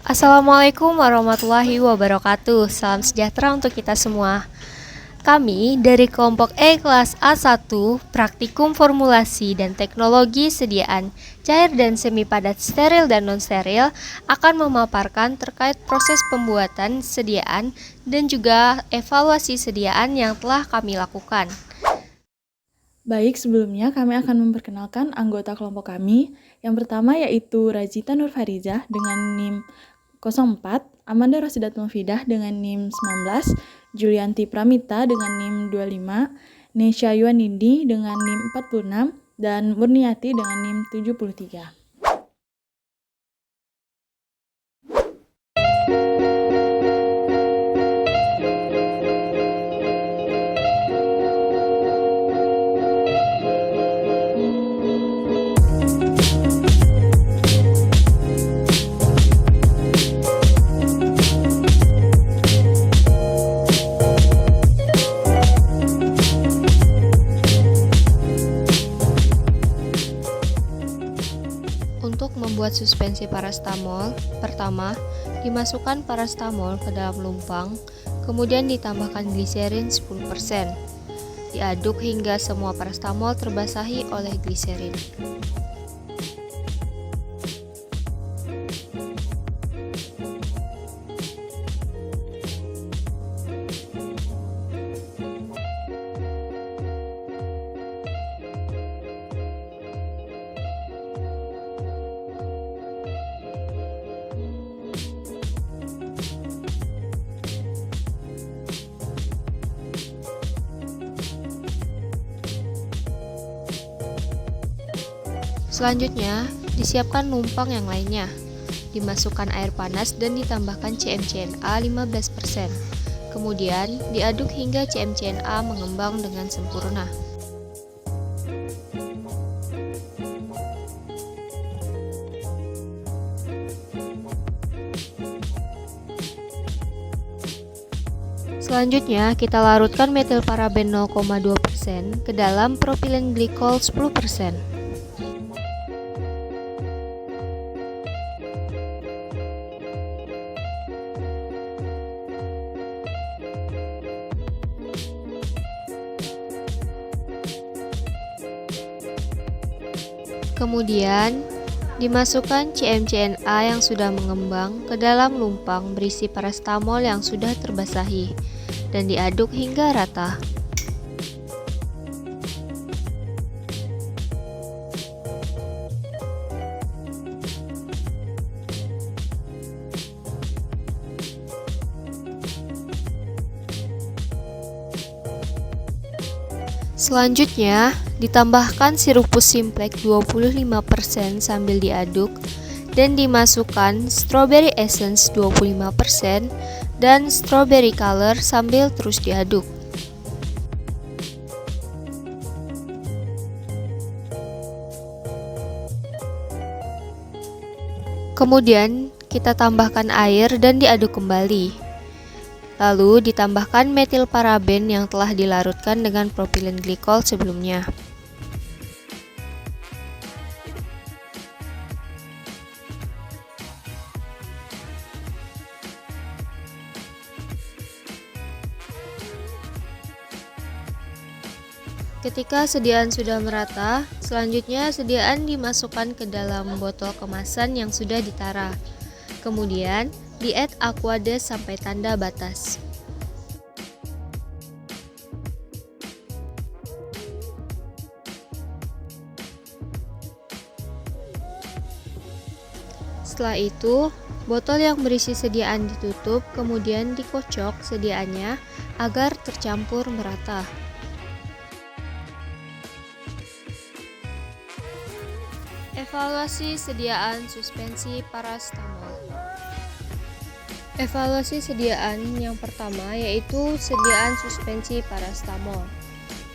Assalamualaikum warahmatullahi wabarakatuh. Salam sejahtera untuk kita semua. Kami dari kelompok E kelas A1 Praktikum Formulasi dan Teknologi Sediaan Cair dan Semi Padat Steril dan Non-steril akan memaparkan terkait proses pembuatan sediaan dan juga evaluasi sediaan yang telah kami lakukan. Baik, sebelumnya kami akan memperkenalkan anggota kelompok kami. Yang pertama yaitu Rajita Nurfarizah dengan NIM 04, Amanda Rosidat Mufidah dengan NIM 19, Julianti Pramita dengan NIM 25, Nesya Yuanindi dengan NIM 46, dan Murniati dengan NIM 73. Untuk membuat suspensi parastamol, pertama, dimasukkan parastamol ke dalam lumpang, kemudian ditambahkan gliserin 10%. Diaduk hingga semua parastamol terbasahi oleh gliserin. Selanjutnya, disiapkan numpang yang lainnya. Dimasukkan air panas dan ditambahkan CmCnA 15%. Kemudian, diaduk hingga CmCnA mengembang dengan sempurna. Selanjutnya, kita larutkan metilparaben 0,2% ke dalam propilen glikol 10%. Kemudian, dimasukkan CmCnA yang sudah mengembang ke dalam lumpang berisi parastamol yang sudah terbasahi dan diaduk hingga rata. Selanjutnya, ditambahkan sirup Simplek 25% sambil diaduk dan dimasukkan strawberry essence 25% dan strawberry color sambil terus diaduk. Kemudian, kita tambahkan air dan diaduk kembali. Lalu ditambahkan metilparaben yang telah dilarutkan dengan propilen glikol sebelumnya. Ketika sediaan sudah merata, selanjutnya sediaan dimasukkan ke dalam botol kemasan yang sudah ditara. Kemudian, di-add aquades sampai tanda batas. Setelah itu, botol yang berisi sediaan ditutup, kemudian dikocok sediaannya agar tercampur merata. Evaluasi sediaan suspensi parastamol. Evaluasi sediaan yang pertama yaitu sediaan suspensi parastamol.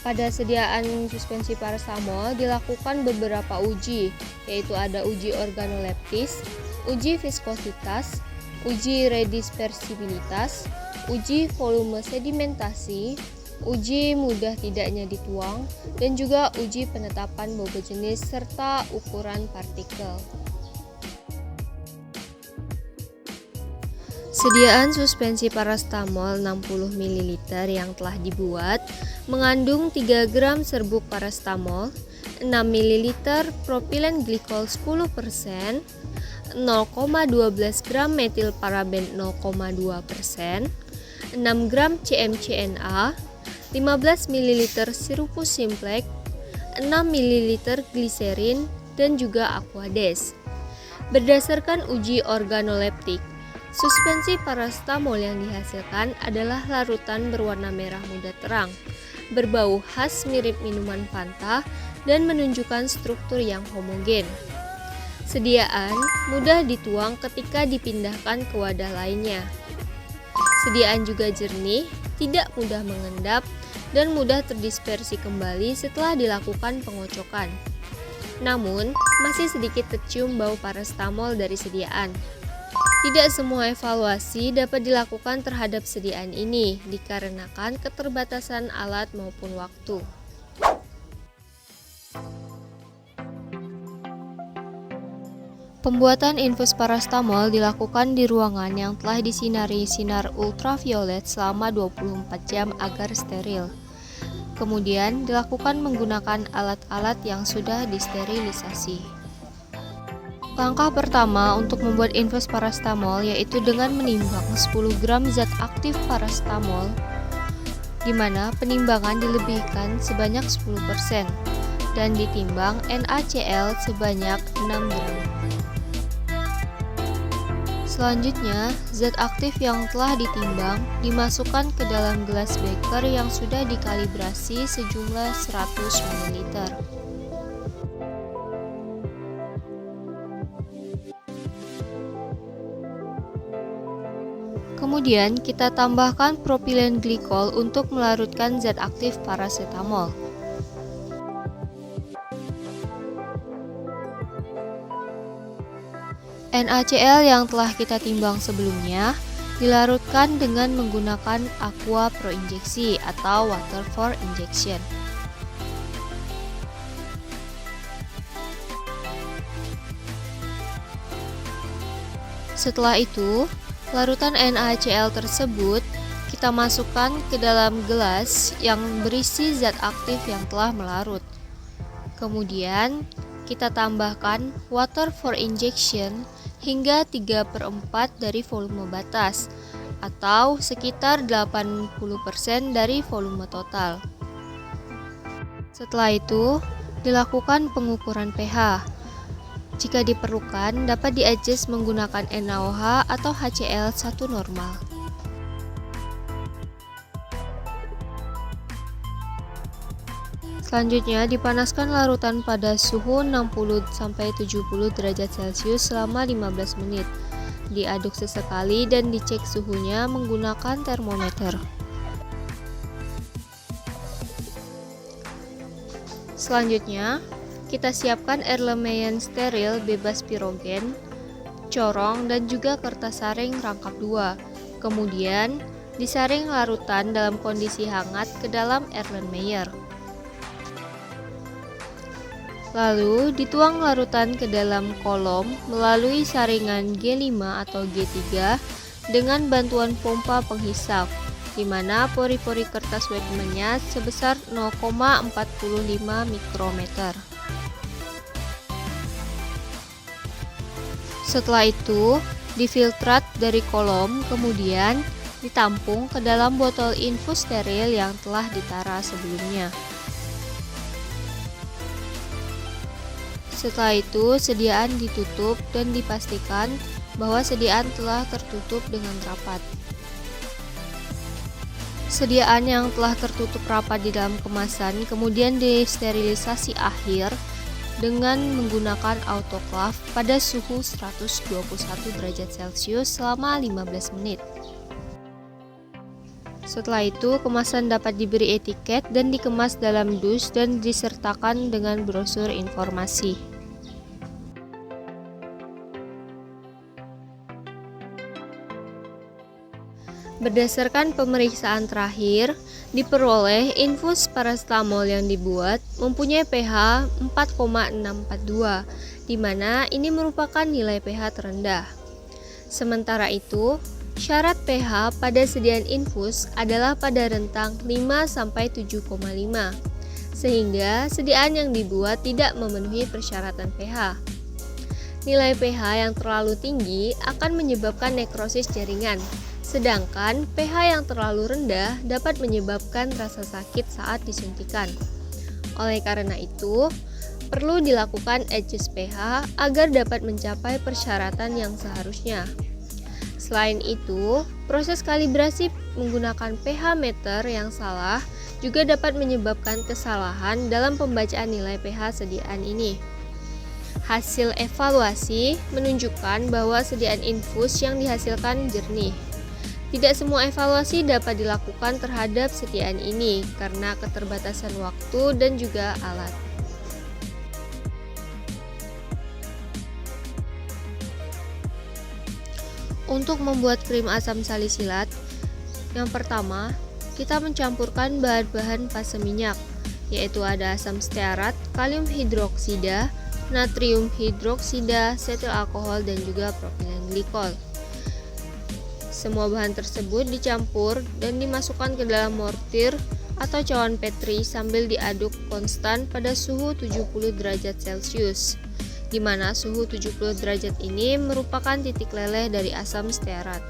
Pada sediaan suspensi parastamol dilakukan beberapa uji, yaitu ada uji organoleptis, uji viskositas, uji redispersibilitas, uji volume sedimentasi, uji mudah tidaknya dituang, dan juga uji penetapan bobot jenis serta ukuran partikel. Sediaan suspensi parastamol 60 ml yang telah dibuat mengandung 3 gram serbuk parastamol, 6 ml propilen glikol 10%, 0,12 gram metil paraben 0,2%, 6 gram CMCNA, 15 ml sirupus simplex, 6 ml gliserin, dan juga aquades. Berdasarkan uji organoleptik, suspensi parastamol yang dihasilkan adalah larutan berwarna merah muda terang, berbau khas mirip minuman Fanta, dan menunjukkan struktur yang homogen. Sediaan mudah dituang ketika dipindahkan ke wadah lainnya. Sediaan juga jernih, tidak mudah mengendap, dan mudah terdispersi kembali setelah dilakukan pengocokan. Namun, masih sedikit tercium bau parastamol dari sediaan. Tidak semua evaluasi dapat dilakukan terhadap sediaan ini dikarenakan keterbatasan alat maupun waktu. Pembuatan infus parastamol dilakukan di ruangan yang telah disinari sinar ultraviolet selama 24 jam agar steril. Kemudian dilakukan menggunakan alat-alat yang sudah disterilisasi. Langkah pertama untuk membuat infus parastamol yaitu dengan menimbang 10 gram zat aktif parastamol, di mana penimbangan dilebihkan sebanyak 10% dan ditimbang NaCl sebanyak 6 gram. Selanjutnya, zat aktif yang telah ditimbang dimasukkan ke dalam gelas beker yang sudah dikalibrasi sejumlah 100 ml. Kemudian kita tambahkan propilen glikol untuk melarutkan zat aktif parasetamol. NaCl yang telah kita timbang sebelumnya dilarutkan dengan menggunakan aqua pro injeksi atau water for injection. Setelah itu, larutan NaCl tersebut kita masukkan ke dalam gelas yang berisi zat aktif yang telah melarut. Kemudian, kita tambahkan water for injection hingga 3/4 dari volume batas atau sekitar 80% dari volume total. Setelah itu, dilakukan pengukuran pH. Jika diperlukan, dapat di-adjust menggunakan NaOH atau HCl 1 normal. Selanjutnya, dipanaskan larutan pada suhu 60-70 derajat Celcius selama 15 menit. Diaduk sesekali dan dicek suhunya menggunakan termometer. Selanjutnya, kita siapkan Erlenmeyer steril bebas pirogen, corong, dan juga kertas saring rangkap 2. Kemudian, disaring larutan dalam kondisi hangat ke dalam Erlenmeyer. Lalu dituang larutan ke dalam kolom melalui saringan G5 atau G3 dengan bantuan pompa penghisap, di mana pori-pori kertas wet menyat sebesar 0,45 mikrometer. Setelah itu, difiltrat dari kolom, kemudian ditampung ke dalam botol infus steril yang telah ditara sebelumnya. Setelah itu, sediaan ditutup dan dipastikan bahwa sediaan telah tertutup dengan rapat. Sediaan yang telah tertutup rapat di dalam kemasan kemudian disterilisasi akhir dengan menggunakan autoclave pada suhu 121 derajat Celcius selama 15 menit. Setelah itu, kemasan dapat diberi etiket dan dikemas dalam dus dan disertakan dengan brosur informasi. Berdasarkan pemeriksaan terakhir, diperoleh infus parastamol yang dibuat mempunyai pH 4,642, di mana ini merupakan nilai pH terendah. Sementara itu, Syarat pH pada sediaan infus adalah pada rentang 5-7,5, sehingga sediaan yang dibuat tidak memenuhi persyaratan pH. Nilai pH yang terlalu tinggi akan menyebabkan nekrosis jaringan, sedangkan pH yang terlalu rendah dapat menyebabkan rasa sakit saat disuntikan. Oleh karena itu, perlu dilakukan adjust pH agar dapat mencapai persyaratan yang seharusnya. Selain itu, proses kalibrasi menggunakan pH meter yang salah juga dapat menyebabkan kesalahan dalam pembacaan nilai pH sediaan ini. Hasil evaluasi menunjukkan bahwa sediaan infus yang dihasilkan jernih. Tidak semua evaluasi dapat dilakukan terhadap sediaan ini karena keterbatasan waktu dan juga alat. Untuk membuat krim asam salisilat, yang pertama, kita mencampurkan bahan-bahan fase minyak, yaitu ada asam stearat, kalium hidroksida, natrium hidroksida, setil alkohol, dan juga propilen glikol. Semua bahan tersebut dicampur dan dimasukkan ke dalam mortir atau cawan Petri sambil diaduk konstan pada suhu 70 derajat Celcius, di mana suhu 70 derajat ini merupakan titik leleh dari asam stearat.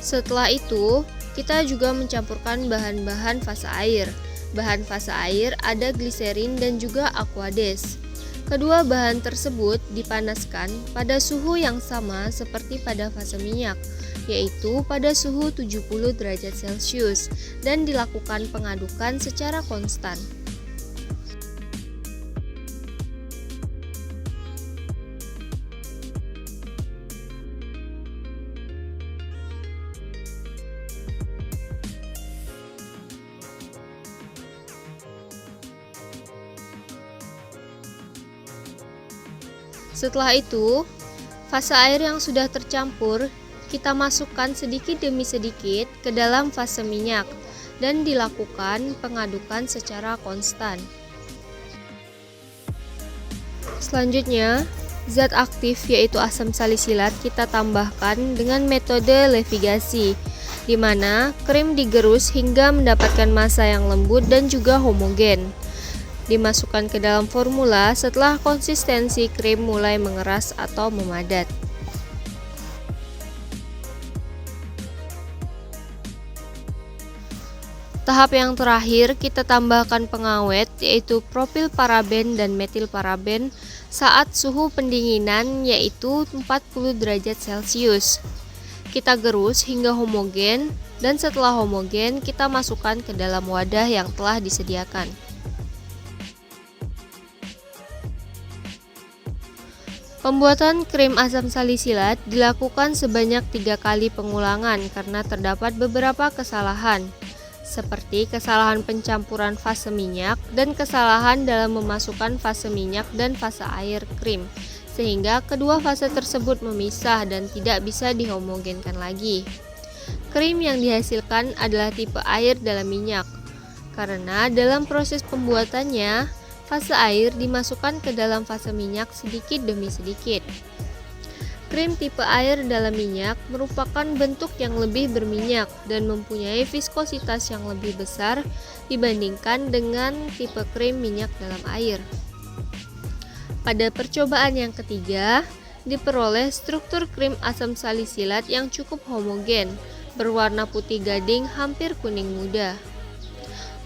Setelah itu, kita juga mencampurkan bahan-bahan fase air. Bahan fase air ada gliserin dan juga aquades. Kedua bahan tersebut dipanaskan pada suhu yang sama seperti pada fase minyak, yaitu pada suhu 70 derajat Celcius, dan dilakukan pengadukan secara konstan. Setelah itu, fase air yang sudah tercampur kita masukkan sedikit demi sedikit ke dalam fase minyak dan dilakukan pengadukan secara konstan. Selanjutnya, zat aktif yaitu asam salisilat kita tambahkan dengan metode levigasi, di mana krim digerus hingga mendapatkan massa yang lembut dan juga homogen. Dimasukkan ke dalam formula setelah konsistensi krim mulai mengeras atau memadat. Tahap yang terakhir kita tambahkan pengawet yaitu propil paraben dan metil paraben saat suhu pendinginan yaitu 40 derajat Celcius. Kita gerus hingga homogen dan setelah homogen kita masukkan ke dalam wadah yang telah disediakan. Pembuatan krim asam salisilat dilakukan sebanyak 3 kali pengulangan karena terdapat beberapa kesalahan, seperti kesalahan pencampuran fase minyak dan kesalahan dalam memasukkan fase minyak dan fase air krim, sehingga kedua fase tersebut memisah dan tidak bisa dihomogenkan lagi. Krim yang dihasilkan adalah tipe air dalam minyak, karena dalam proses pembuatannya, fase air dimasukkan ke dalam fase minyak sedikit demi sedikit. Krim tipe air dalam minyak merupakan bentuk yang lebih berminyak dan mempunyai viskositas yang lebih besar dibandingkan dengan tipe krim minyak dalam air. Pada percobaan yang ketiga, diperoleh struktur krim asam salisilat yang cukup homogen, berwarna putih gading hampir kuning muda.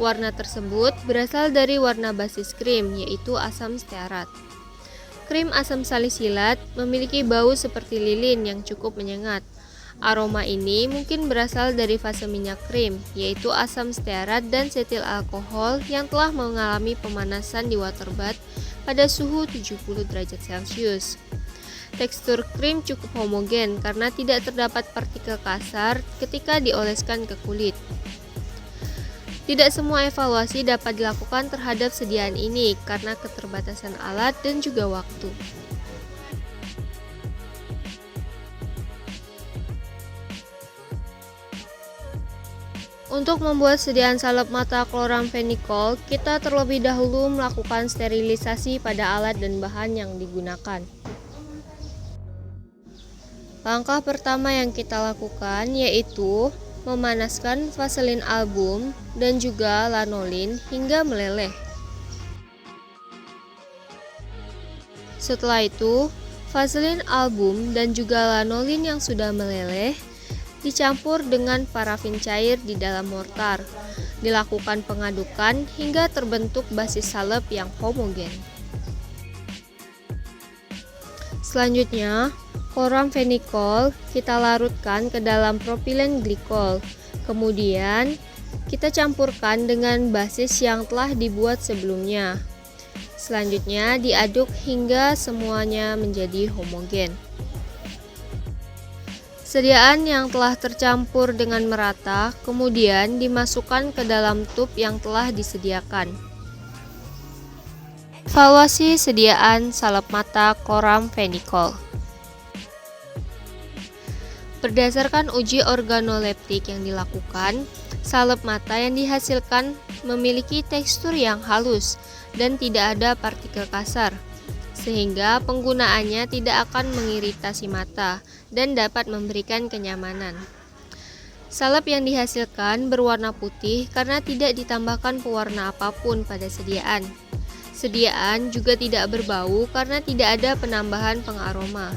Warna tersebut berasal dari warna basis krim, yaitu asam stearat. Krim asam salisilat memiliki bau seperti lilin yang cukup menyengat. Aroma ini mungkin berasal dari fase minyak krim, yaitu asam stearat dan setil alkohol yang telah mengalami pemanasan di water bath pada suhu 70 derajat Celcius. Tekstur krim cukup homogen karena tidak terdapat partikel kasar ketika dioleskan ke kulit. Tidak semua evaluasi dapat dilakukan terhadap sediaan ini karena keterbatasan alat dan juga waktu. Untuk membuat sediaan salep mata kloramfenikol, kita terlebih dahulu melakukan sterilisasi pada alat dan bahan yang digunakan. Langkah pertama yang kita lakukan yaitu memanaskan vaselin album dan juga lanolin hingga meleleh. Setelah itu, vaselin album dan juga lanolin yang sudah meleleh dicampur dengan parafin cair di dalam mortar. Dilakukan pengadukan hingga terbentuk basis salep yang homogen. Selanjutnya, kloramfenikol kita larutkan ke dalam propilen glikol. Kemudian, kita campurkan dengan basis yang telah dibuat sebelumnya. Selanjutnya, diaduk hingga semuanya menjadi homogen. Sediaan yang telah tercampur dengan merata kemudian dimasukkan ke dalam tub yang telah disediakan. Evaluasi sediaan salep mata kloramfenikol. Berdasarkan uji organoleptik yang dilakukan, salep mata yang dihasilkan memiliki tekstur yang halus dan tidak ada partikel kasar, sehingga penggunaannya tidak akan mengiritasi mata dan dapat memberikan kenyamanan. Salep yang dihasilkan berwarna putih karena tidak ditambahkan pewarna apapun pada sediaan. Sediaan juga tidak berbau karena tidak ada penambahan pengaroma.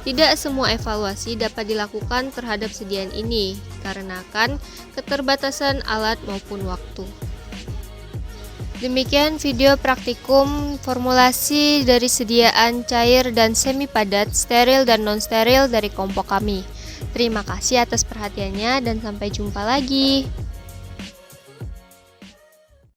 Tidak semua evaluasi dapat dilakukan terhadap sediaan ini, karena keterbatasan alat maupun waktu. Demikian video praktikum formulasi dari sediaan cair dan semi padat, steril dan non-steril dari kelompok kami. Terima kasih atas perhatiannya dan sampai jumpa lagi.